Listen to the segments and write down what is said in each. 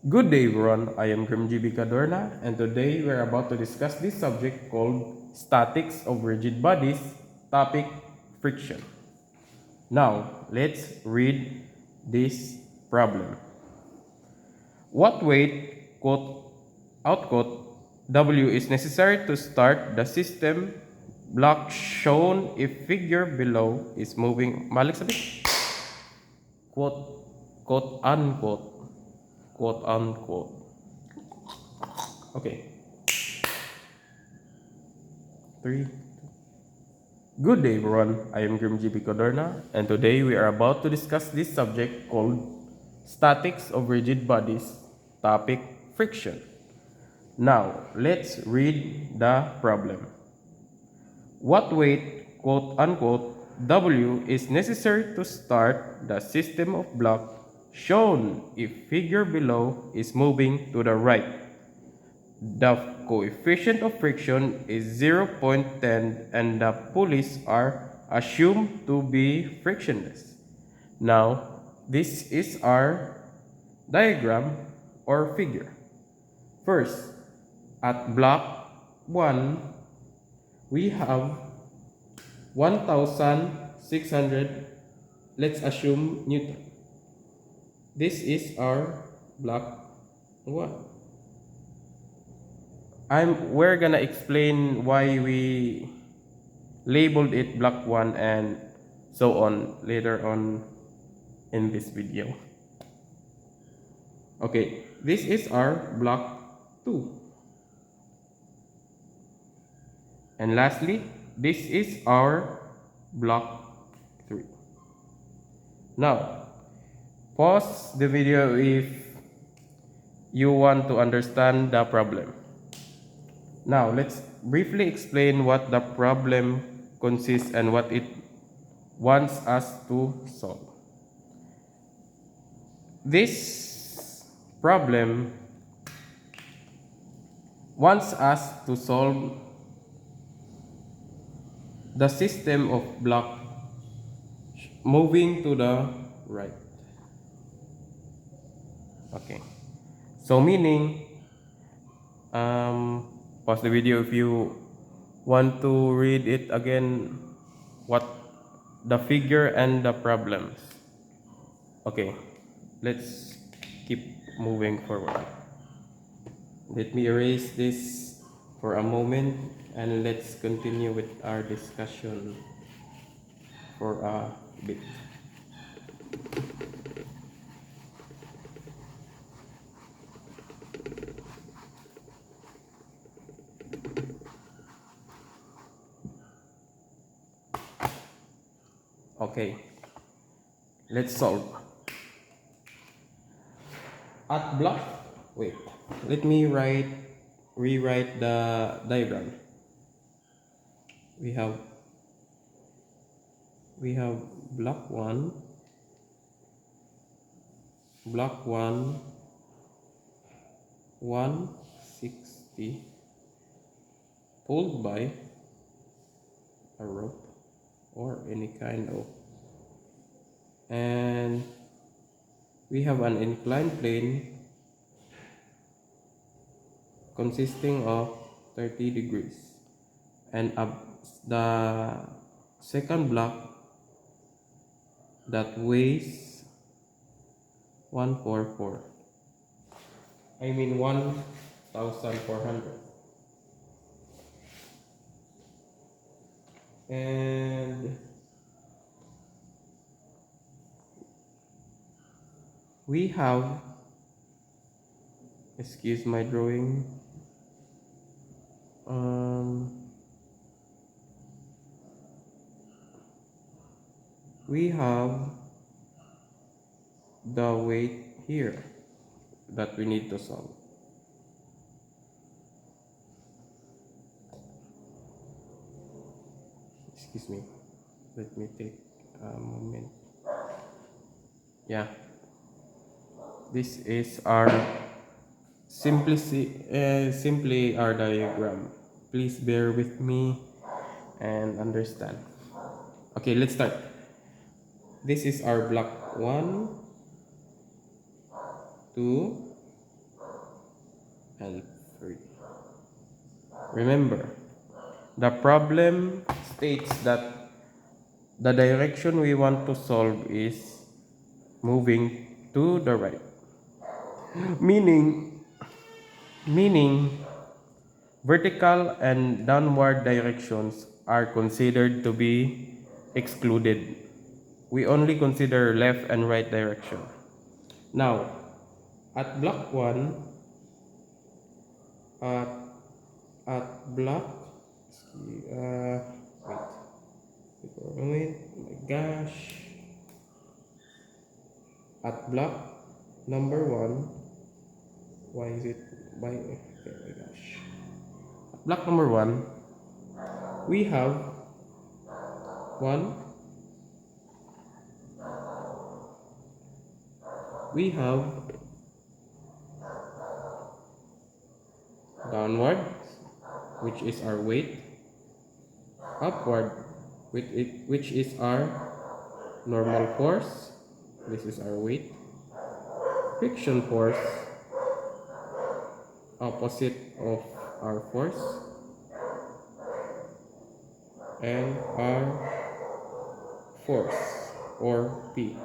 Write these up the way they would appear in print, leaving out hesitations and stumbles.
Good day, everyone. I am Grimjibi Cadorna, and today we are about to discuss this subject called statics of rigid bodies, topic friction. Now, let's read this problem. What weight, quote, outquote, W is necessary to start the system block shown if figure below is moving, malik sabi, quote, quote unquote. Okay, three. Good day, everyone. I am Grimjibi Kodorna, and today we are about to discuss this subject called statics of rigid bodies, topic friction. Now, let's read the problem. What weight, quote unquote, W is necessary to start the system of block shown if figure below is moving to the right? The coefficient of friction is 0.10 and the pulleys are assumed to be frictionless. Now, this is our diagram or figure. First, at block 1, we have 1,600, let's assume Newton. This is our block 1. We're gonna explain why we labeled it block 1 and so on later on in this video. Okay, this is our block 2. And lastly, this is our block 3. Now, pause the video if you want to understand the problem. Now, let's briefly explain what the problem consists and what it wants us to solve. This problem wants us to solve the system of block moving to the right. Okay. So meaning, pause the video if you want to read it again, what the figure and the problems. Okay, let's keep moving forward. Let me erase this for a moment and let's continue with our discussion for a bit. Okay, let's solve. At block, wait, let me rewrite the diagram. We have block 1, 160 pulled by a rope or any kind of, and we have an inclined plane consisting of 30 degrees, and the second block that weighs 144, I mean 1,400, and we have, excuse my drawing, we have the weight here that we need to solve. Excuse me, let me take a moment. Yeah, this is our simply our diagram. Please bear with me and understand. Okay, let's start. This is our block 1, 2, and 3. Remember, the problem states that the direction we want to solve is moving to the right. Meaning, meaning vertical and downward directions are considered to be excluded. We only consider left and right direction. Now, at block 1, at, at block, wait, oh my gosh. At block number 1, why is it, okay, oh my gosh. At block number 1, we have 1, we have downward, which is our weight, upward, which is our normal force, this is our weight, friction force, opposite of our force, and our force or P.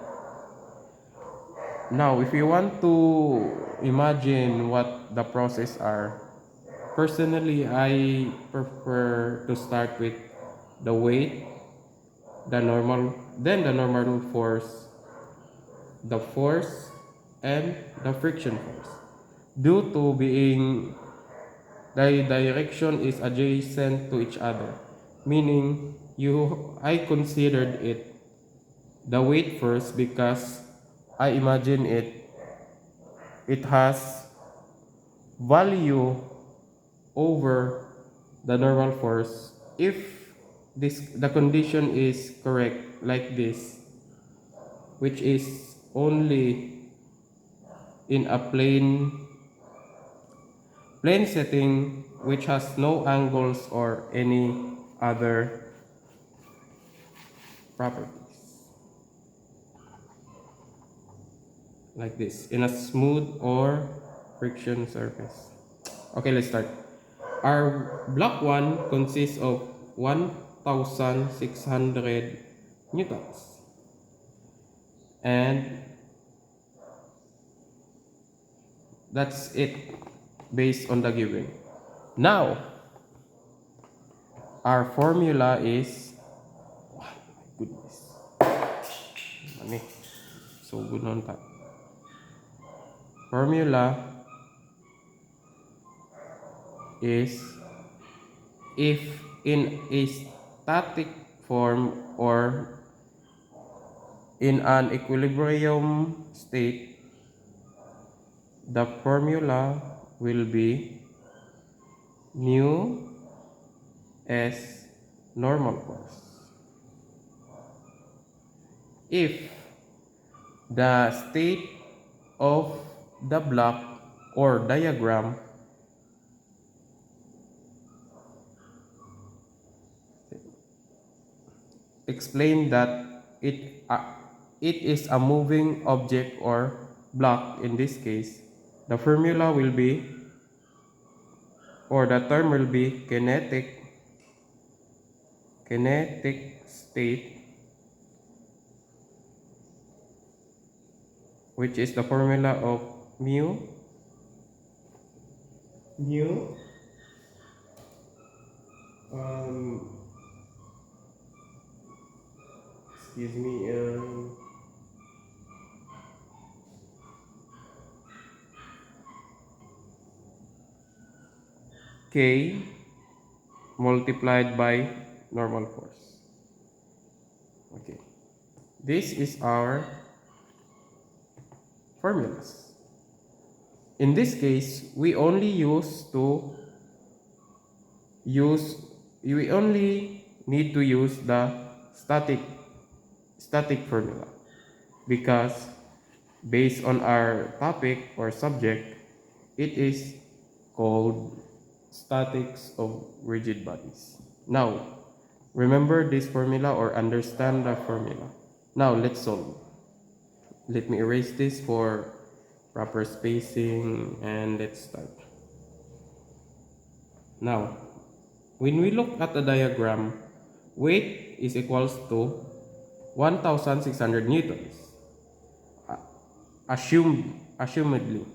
Now, if you want to imagine what the process are, personally, I prefer to start with the weight, then the normal force, the force, and the friction force. Due to being the direction is adjacent to each other, meaning I considered it the weight first because I imagine it has value over the normal force if the condition is correct, like this, which is only in a plane setting which has no angles or any other properties, like this, in a smooth or friction surface. Okay, let's start. Our block 1 consists of 1,600 newtons, and that's it based on the given. Now, our formula is, oh my goodness, so good on that. Formula is, if in a static form or in an equilibrium state, the formula will be mu s normal force. If the state of the block or diagram explain that it is a moving object or block, in this case, the formula will be, or the term will be kinetic state, which is the formula of mu excuse me, K multiplied by normal force. Okay, this is our formulas. In this case, we only need to use the static formula, because based on our topic or subject, it is called statics of rigid bodies. Now, remember this formula or understand the formula. Now, let's solve. Let me erase this for proper spacing, and let's start. Now, when we look at the diagram, weight is equals to 1,600 newtons, assumedly.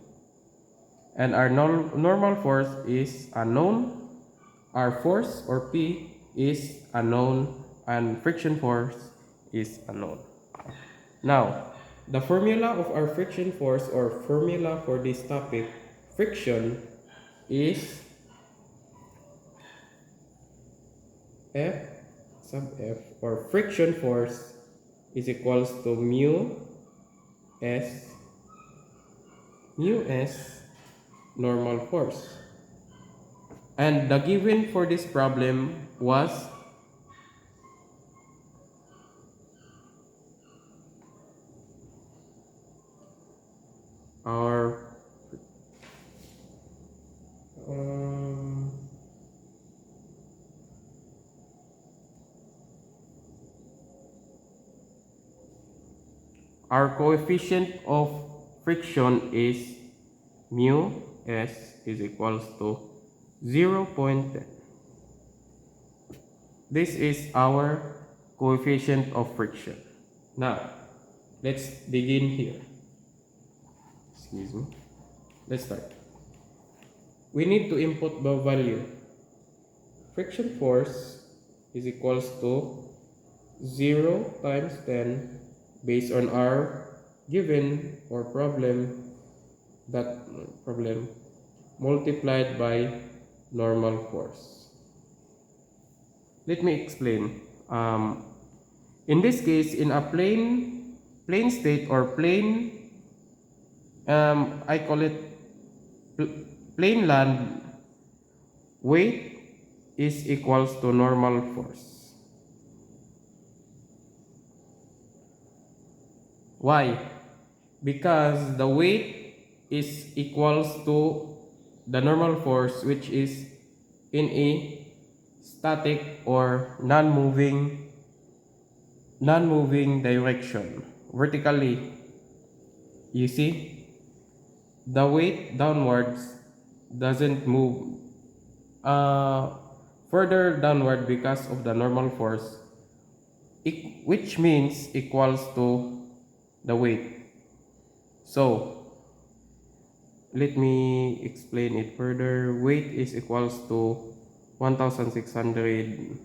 And our normal force is unknown, our force or P is unknown, and friction force is unknown. Now, the formula of our friction force or formula for this topic, friction, is F sub F, or friction force, is equals to S normal force. And the given for this problem was our coefficient of friction is mu s is equals to 0.10. This is our coefficient of friction. Now, let's begin here. Excuse me. Let's start. We need to input the value. Friction force is equals to 0 times 10 based on our given or problem multiplied by normal force. Let me explain. In this case, in a plane state or plane, I call it plane land, weight is equals to normal force. Why? Because the weight is equals to the normal force, which is in a static or non-moving direction vertically. You see, the weight downwards doesn't move further downward because of the normal force, which means equals to the weight. So let me explain it further. Weight is equals to 1,600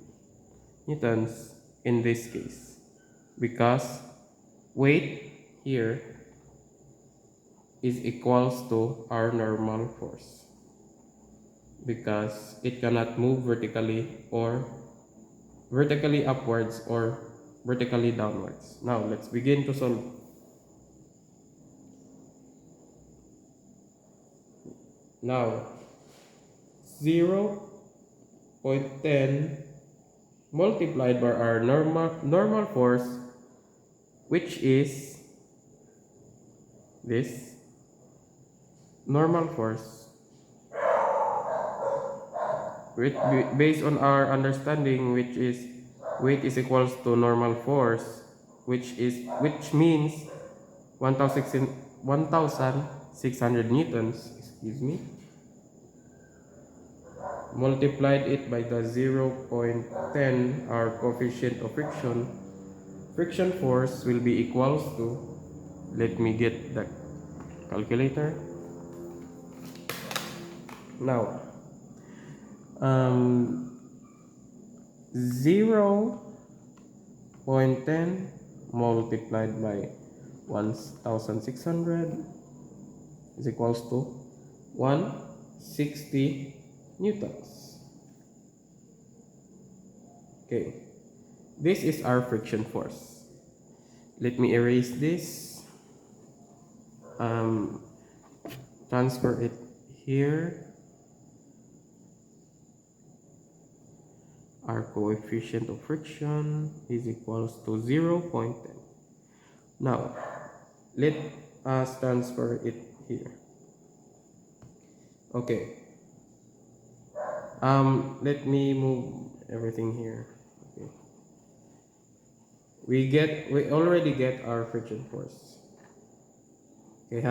newtons in this case, because weight here is equals to our normal force, because it cannot move vertically upwards or vertically downwards. Now let's begin to solve. Now 0.10 multiplied by our normal force, which is this normal force, based on our understanding, which is weight is equals to normal force, which means 1,600 newtons, excuse me, multiplied it by the 0.10, our coefficient of friction force will be equals to, let me get the calculator. Now 0.10 multiplied by 1,600 is equals to 160 newtons. Okay, this is our friction force. Let me erase this, transfer it here. Our coefficient of friction is equals to 0.10. Now let us transfer it here. Okay, let me move everything here. Okay, we already get our friction force. Okay,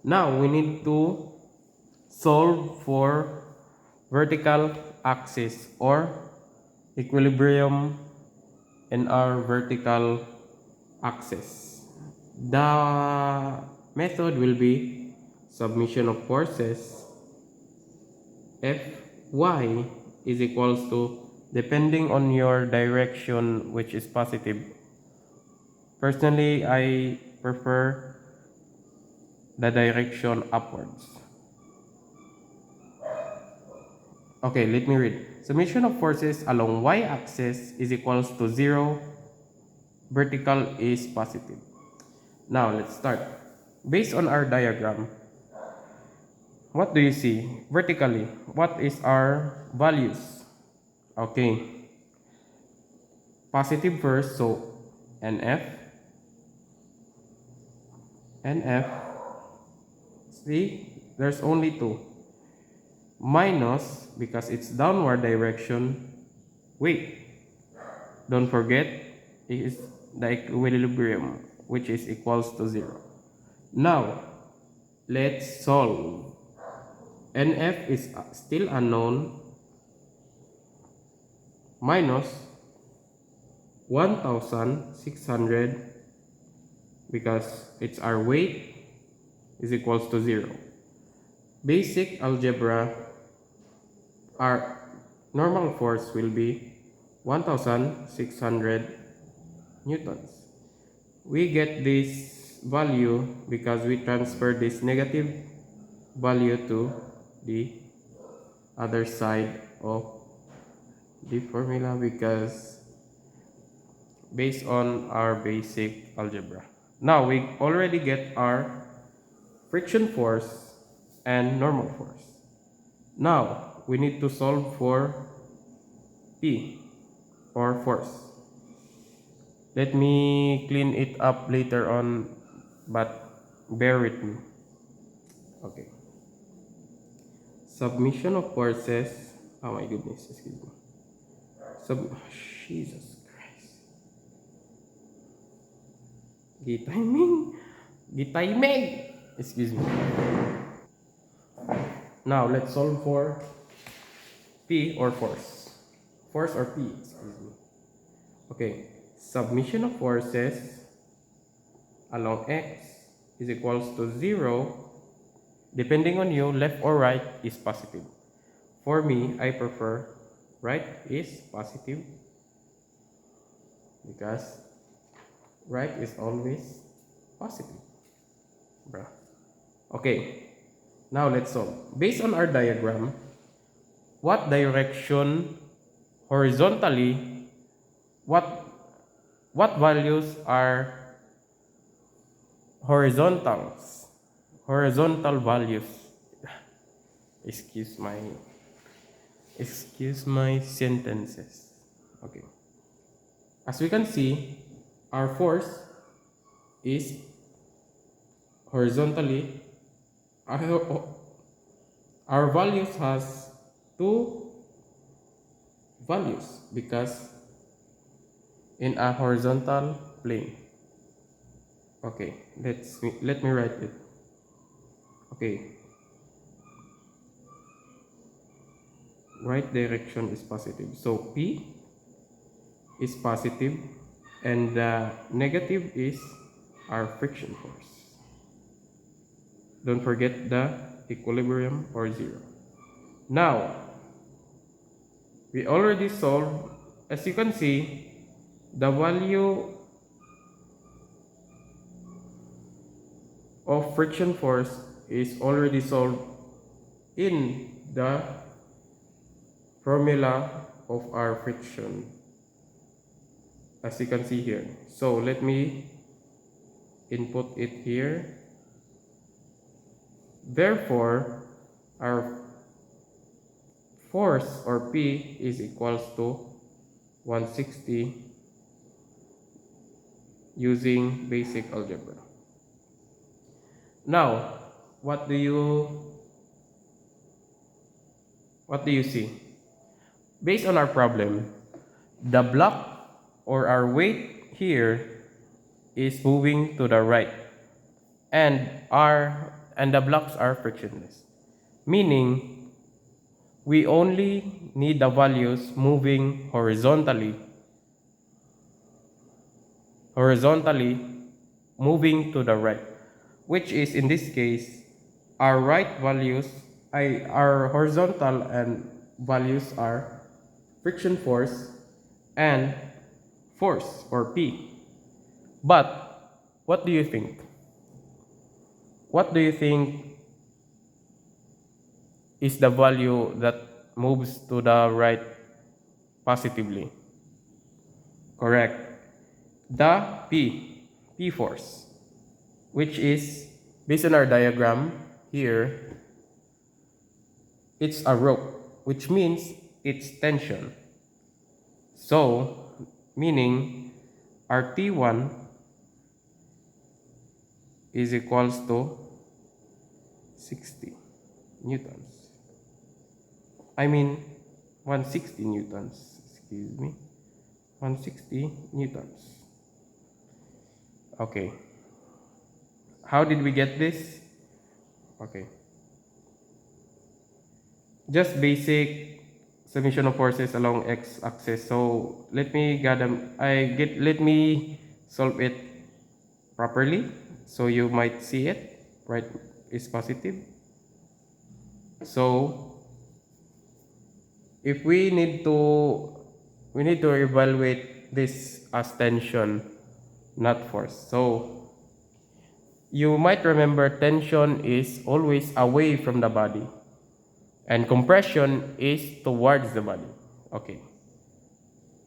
now we need to solve for vertical axis or equilibrium in our vertical axis. The method will be submission of forces Fy is equals to, depending on your direction, which is positive. Personally, I prefer the direction upwards. Okay, let me read. Summation of forces along y-axis is equals to 0. Vertical is positive. Now, let's start. Based on our diagram, what do you see? Vertically, what is our values? Okay. Positive first, so NF. See, there's only 2. Minus, because it's downward direction. Wait, don't forget, is the equilibrium, which is equals to 0. Now, let's solve. NF is still unknown. Minus 1,600, because it's our weight, is equals to 0. Basic algebra, our normal force will be 1,600 newtons. We get this value because we transfer this negative value to the other side of the formula, because based on our basic algebra. Now we already get our friction force and normal force. Now we need to solve for P, or force. Let me clean it up later on, but bear with me. Okay. Submission of forces. Oh my goodness, excuse me. Jesus Christ. Gitiming. Excuse me. Now let's solve for P, or force. Force or P, excuse me. Okay. Submission of forces along X is equals to 0. Depending on you, left or right is positive. For me, I prefer right is positive, because right is always positive. Bruh. Okay, now let's solve. Based on our diagram, what direction horizontally, what values are horizontal values? Excuse my sentences. Okay. As we can see, our force is horizontally. Our values has 2 values, because in a horizontal plane. Okay, let me write it. Okay. Right direction is positive. So P is positive, and the negative is our friction force. Don't forget the equilibrium, or 0. Now, we already solved. As you can see, the value of friction force is already solved in the formula of our friction, as you can see here. So let me input it here. Therefore, our force, or P, is equals to 160 using basic algebra. Now, what do you see? Based on our problem, the block, or our weight here, is moving to the right, and the blocks are frictionless, meaning we only need the values moving horizontally moving to the right, which is in this case our right values, our horizontal and values are friction force and force or P. But what do you think? What do you think is the value that moves to the right positively? Correct. The P force, which is based on our diagram here, it's a rope, which means it's tension. So, meaning our T1 is equals to 60 newtons. I mean 160 newtons, excuse me. 160 newtons. Okay. How did we get this? Okay. Just basic summation of forces along x-axis. So let me let me solve it properly so you might see it. Right is positive. So if we need to evaluate this as tension, not force. So you might remember tension is always away from the body and compression is towards the body. Okay,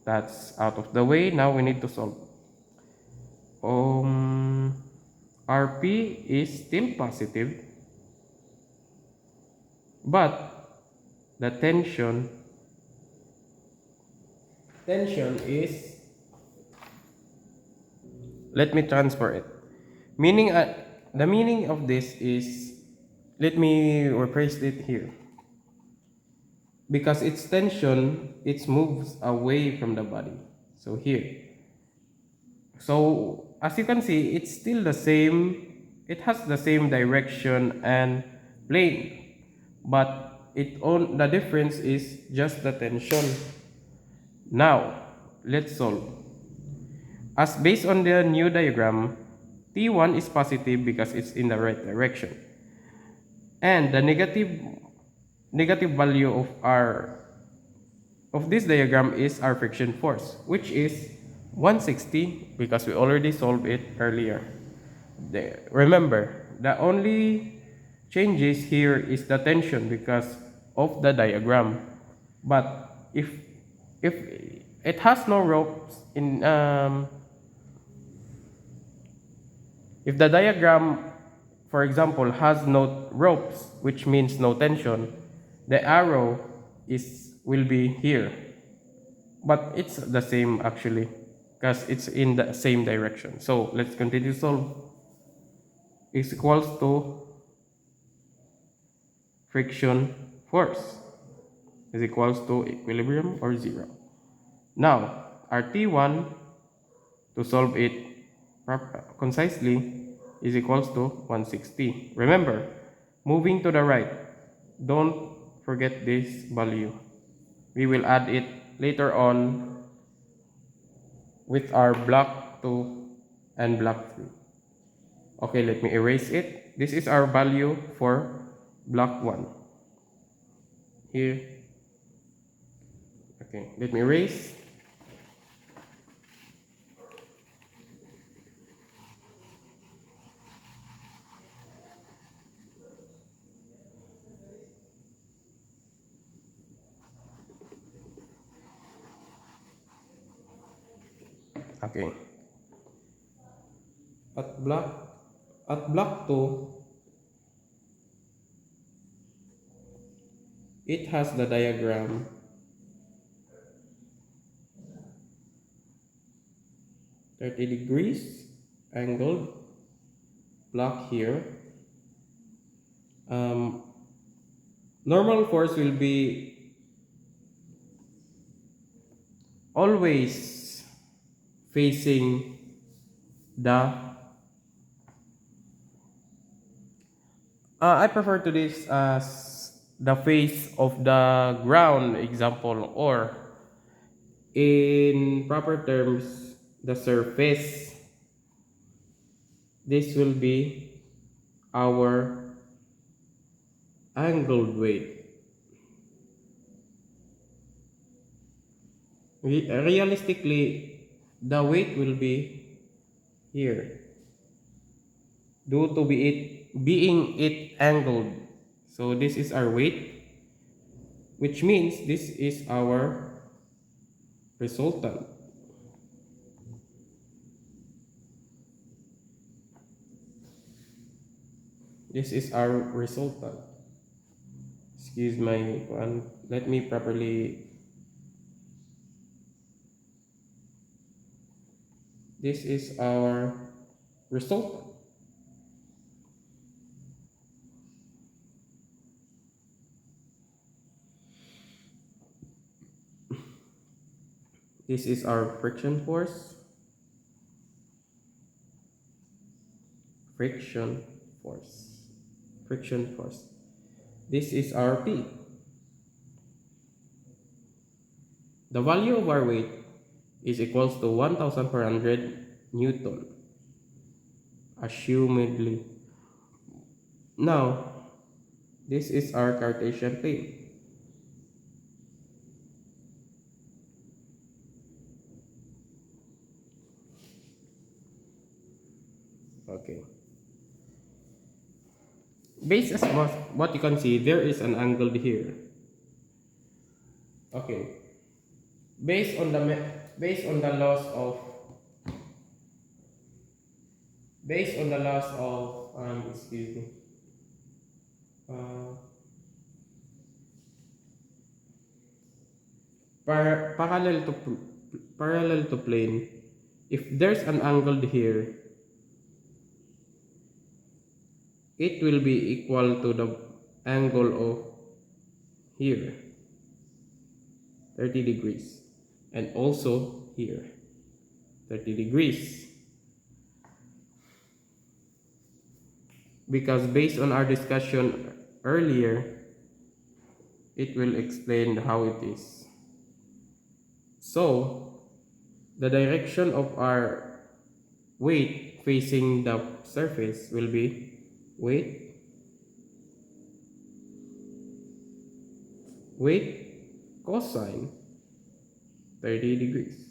that's out of the way. Now we need to solve. RP is still positive, but the tension is, let me transfer it. Meaning, the meaning of this is, let me rephrase it here. Because its tension, it moves away from the body. So here. So as you can see, it's still the same. It has the same direction and plane, but the difference is just the tension. Now let's solve. As based on the new diagram, T1 is positive because it's in the right direction. And the negative value of this diagram is our friction force, which is 160 because we already solved it earlier. Remember, the only changes here is the tension because of the diagram. But if it has no ropes in if the diagram, for example, has no ropes, which means no tension, the arrow will be here. But it's the same actually, because it's in the same direction. So let's continue to solve. Is equals to friction force is equals to equilibrium or zero. Now, our T1, to solve it concisely, is equals to 160. Remember, moving to the right, don't forget this value. We will add it later on with our block 2 and block 3. Okay, let me erase it. This is our value for block 1. Here. Okay, let me erase. Okay. At block 2, it has the diagram 30 degrees angled block here. Normal force will be always facing the I prefer to this as the face of the ground, example, or in proper terms, the surface. This will be our angled weight. Realistically, the weight will be here due to being it angled. So this is our weight, which means this is our resultant. This is our resultant. Excuse my one. Let me properly. This is our resultant. This is our friction force. Friction force. Friction force. This is our P. The value of our weight is equals to 1,400 Newton. Assumedly. Now, this is our Cartesian plane. Okay. Based as what you can see, there is an angle here. Okay. Based on the laws of excuse me. Uh, parallel to plane. If there's an angle here, it will be equal to the angle of here, 30 degrees, and also here, 30 degrees. Because based on our discussion earlier, it will explain how it is. So, the direction of our weight facing the surface will be weight cosine 30 degrees.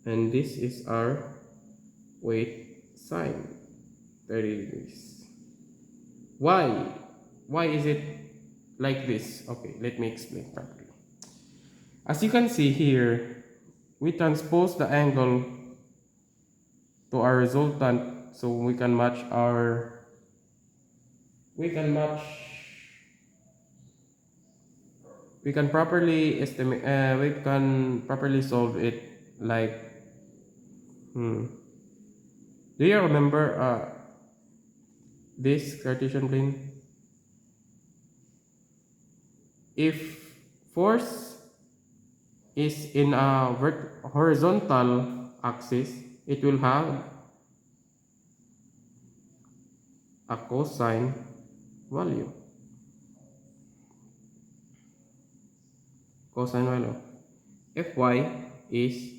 And this is our weight sine 30 degrees. Why is it like this? Okay, let me explain properly. As you can see here, we transpose the angle to our resultant so we can properly estimate, we can properly solve it like do you remember this Cartesian plane? If force is in a horizontal axis, it will have a cosine value. Cosine value. Fy is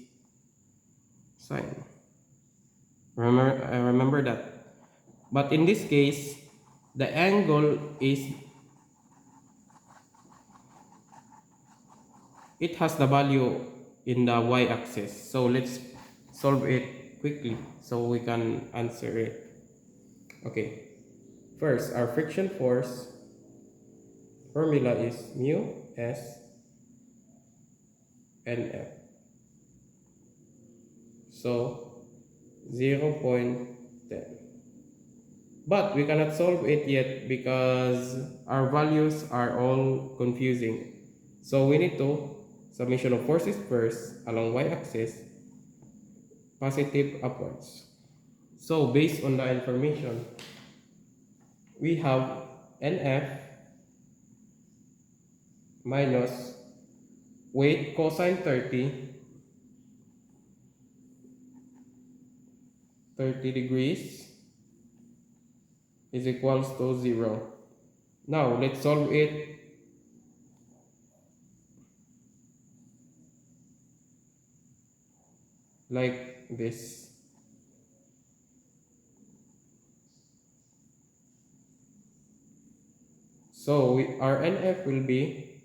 sine. Remember that. But in this case, the angle is, it has the value in the y-axis. So let's solve it quickly so we can answer it. Okay. First, our friction force formula is mu s nf. So 0.10. But we cannot solve it yet because our values are all confusing. So we need to summation of forces first along y-axis, positive upwards. So based on the information, we have NF minus weight cosine 30 degrees is equals to 0. Now let's solve it. Like this. So our NF will be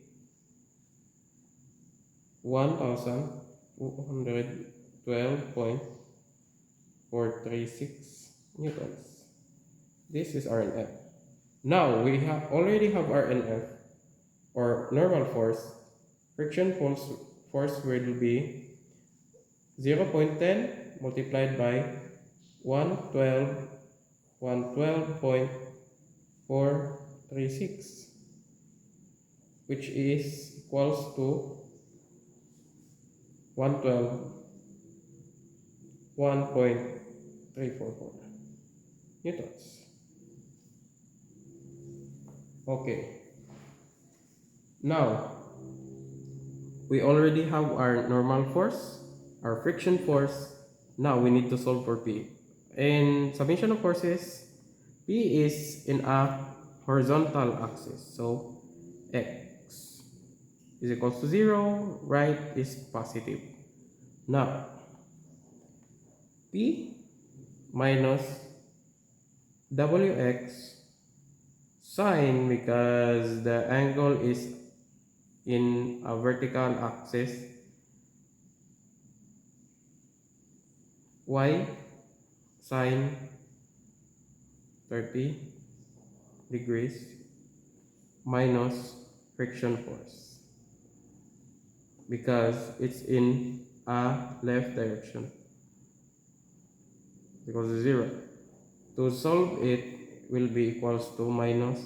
1212.436 newtons. This is our NF. Now we already have our NF, or normal force. Friction force will be 0.10 multiplied by 112.436, which is equals to 112.344 newtons. Okay. Now we already have our normal force, our friction force. Now we need to solve for P. In summation of forces, P is in a horizontal axis. So X is equals to 0, right is positive. Now P minus WX sine, because the angle is in a vertical axis, Y sine 30 degrees minus friction force, because it's in a left direction, equals to 0. To solve it will be equals to minus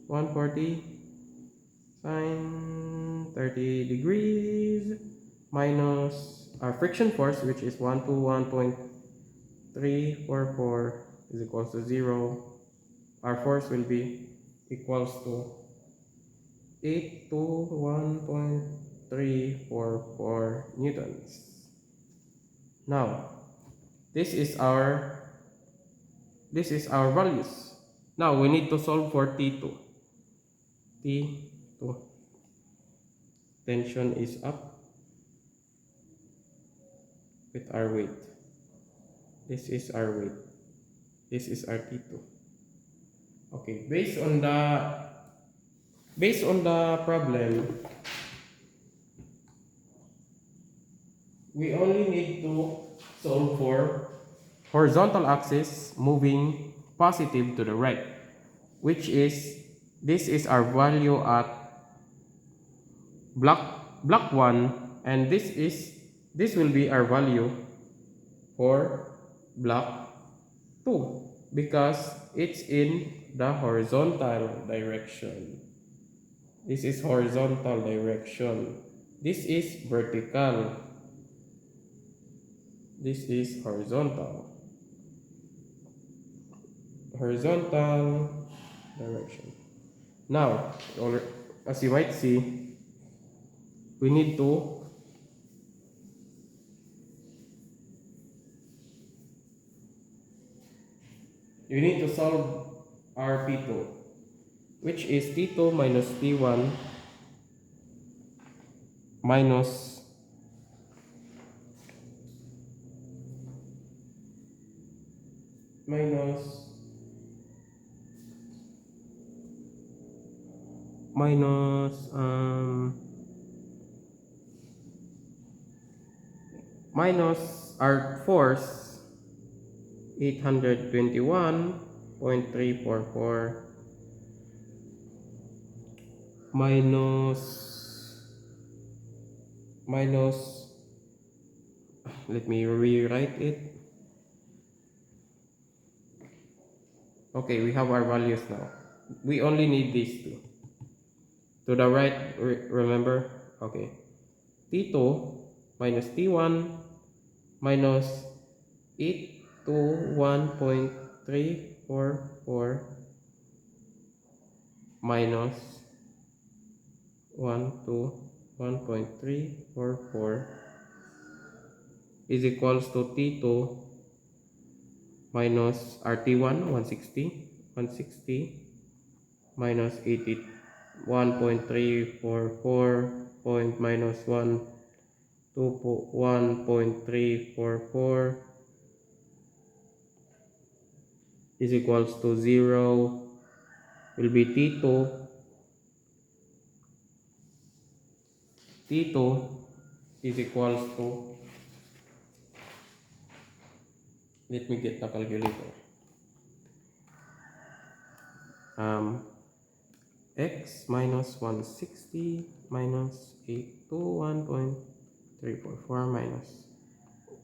140 sine 30 degrees minus our friction force, which is 121.344, is equals to 0. Our force will be equals to 821.344 newtons. Now this is our values. Now we need to solve for T2. T2, tension is up with our weight. This is our weight. This is our T2. Okay, based on the problem, we only need to solve for horizontal axis moving positive to the right, which is, this is our value at block 1, and this will be our value for block 2, because it's in the horizontal direction. This is horizontal direction. This is vertical. This is horizontal. Horizontal direction. Now, as you might see, we need to solve our P2, which is T2 minus T1 minus our force 821.344 minus, let me rewrite it. Okay, we have our values now. We only need these two. To the right, remember? Okay. T2 minus T1 minus 821.344 minus 121.344 is equals to T2 minus RT1 160 160 minus 81.344 point minus 1.344 is equals to 0 will be T2. T2 is equals to, let me get the calculator. X minus 160 minus 821.344 minus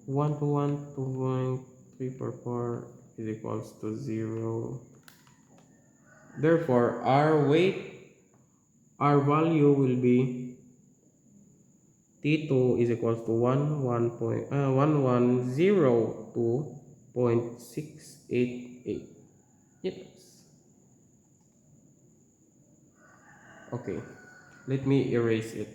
121.344 is equals to 0. Therefore, our value will be T2 is equals to 1102.688. Yes. Okay, let me erase it.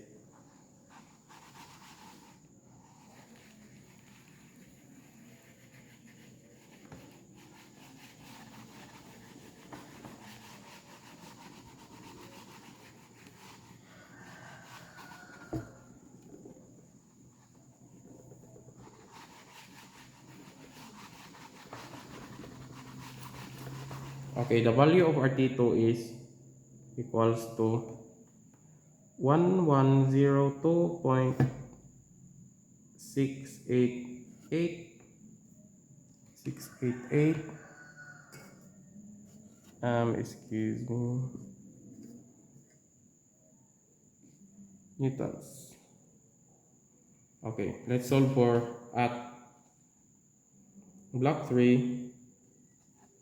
Okay, the value of our T2 is equals to 1102.688 excuse me, newtons. Okay, let's solve for at block 3,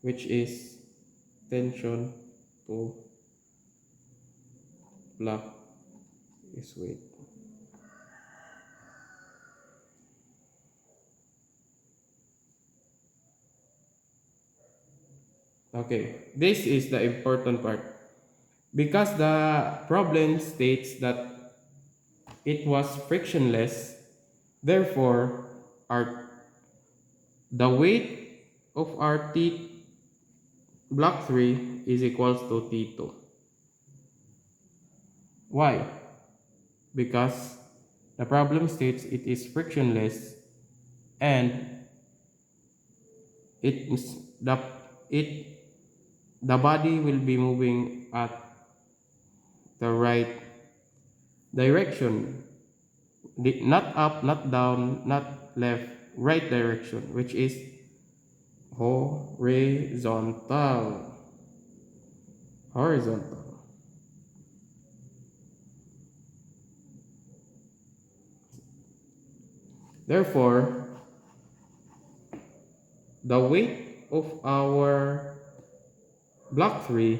which is tension to block is weight. Okay, this is the important part because the problem states that it was frictionless. Therefore, the weight of our block 3 is equals to T2. Why? Because the problem states it is frictionless and the the body will be moving at the right direction, not up, not down, not left, right direction, which is horizontal. Therefore, the weight of our block 3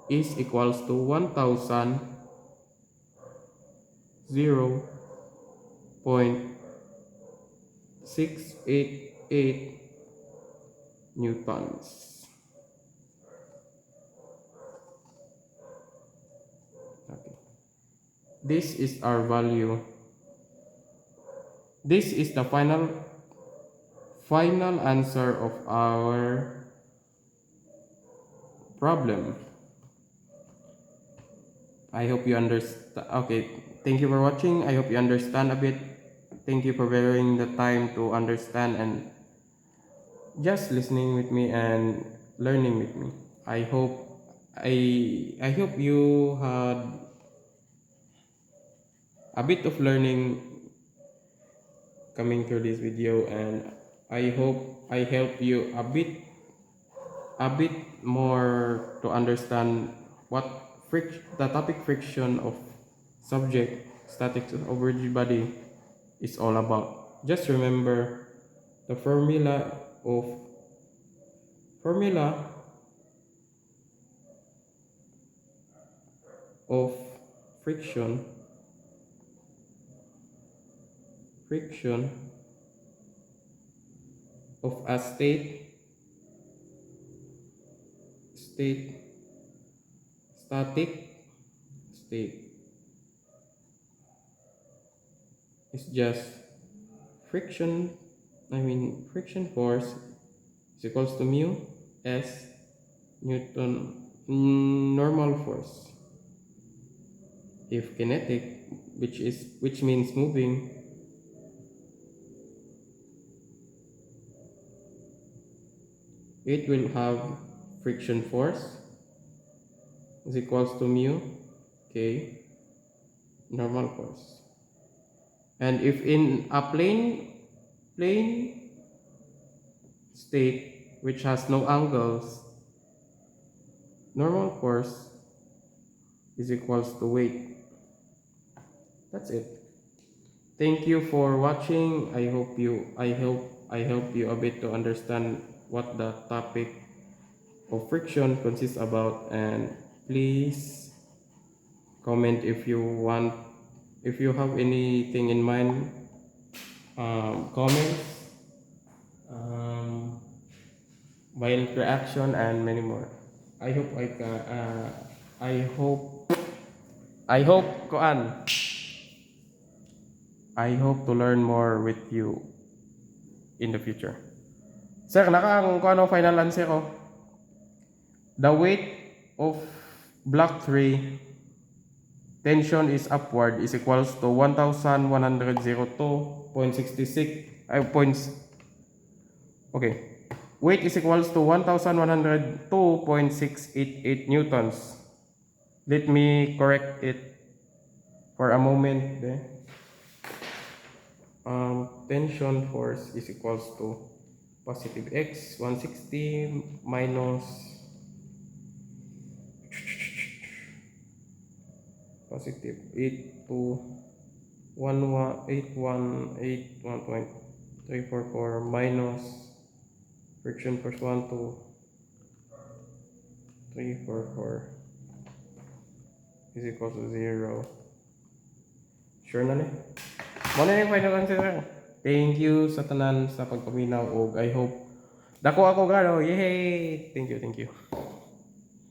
is equals to 1000.688 newtons. Okay. This is our value. This is the final answer of our problem. I hope you understand. Okay, thank you for watching. I hope you understand a bit. Thank you for bearing the time to understand and just listening with me and learning with me. I hope you had a bit of learning coming through this video, and I hope I help you a bit more to understand what the topic friction of subject statics of rigid body is all about. Just remember the formula of friction of a static state is just friction force is equals to mu s Newton normal force. If kinetic, which means moving, it will have friction force is equals to mu k normal force. And if in a plane state which has no angles, normal force is equals to weight. That's it. Thank you for watching. I help you a bit to understand what the topic of friction consists about, and please comment if you want, if you have anything in mind. Comments, violent reaction, and many more. I hope I can. I hope Koan. I hope to learn more with you in the future. Sir, kung ano final answer ko? The weight of block 3 tension is upward is equals to 1102.66 points. Okay. Weight is equals to 1102.688 newtons. Let me correct it for a moment. Tension force is equals to positive x 160 minus positive 8181.344 minus friction force 12344 is equals to 0. Sure na ni? Muna yung final answer. Thank you sa tanan sa pagpaminaw, og I hope dako ako gano. Yay! Thank you.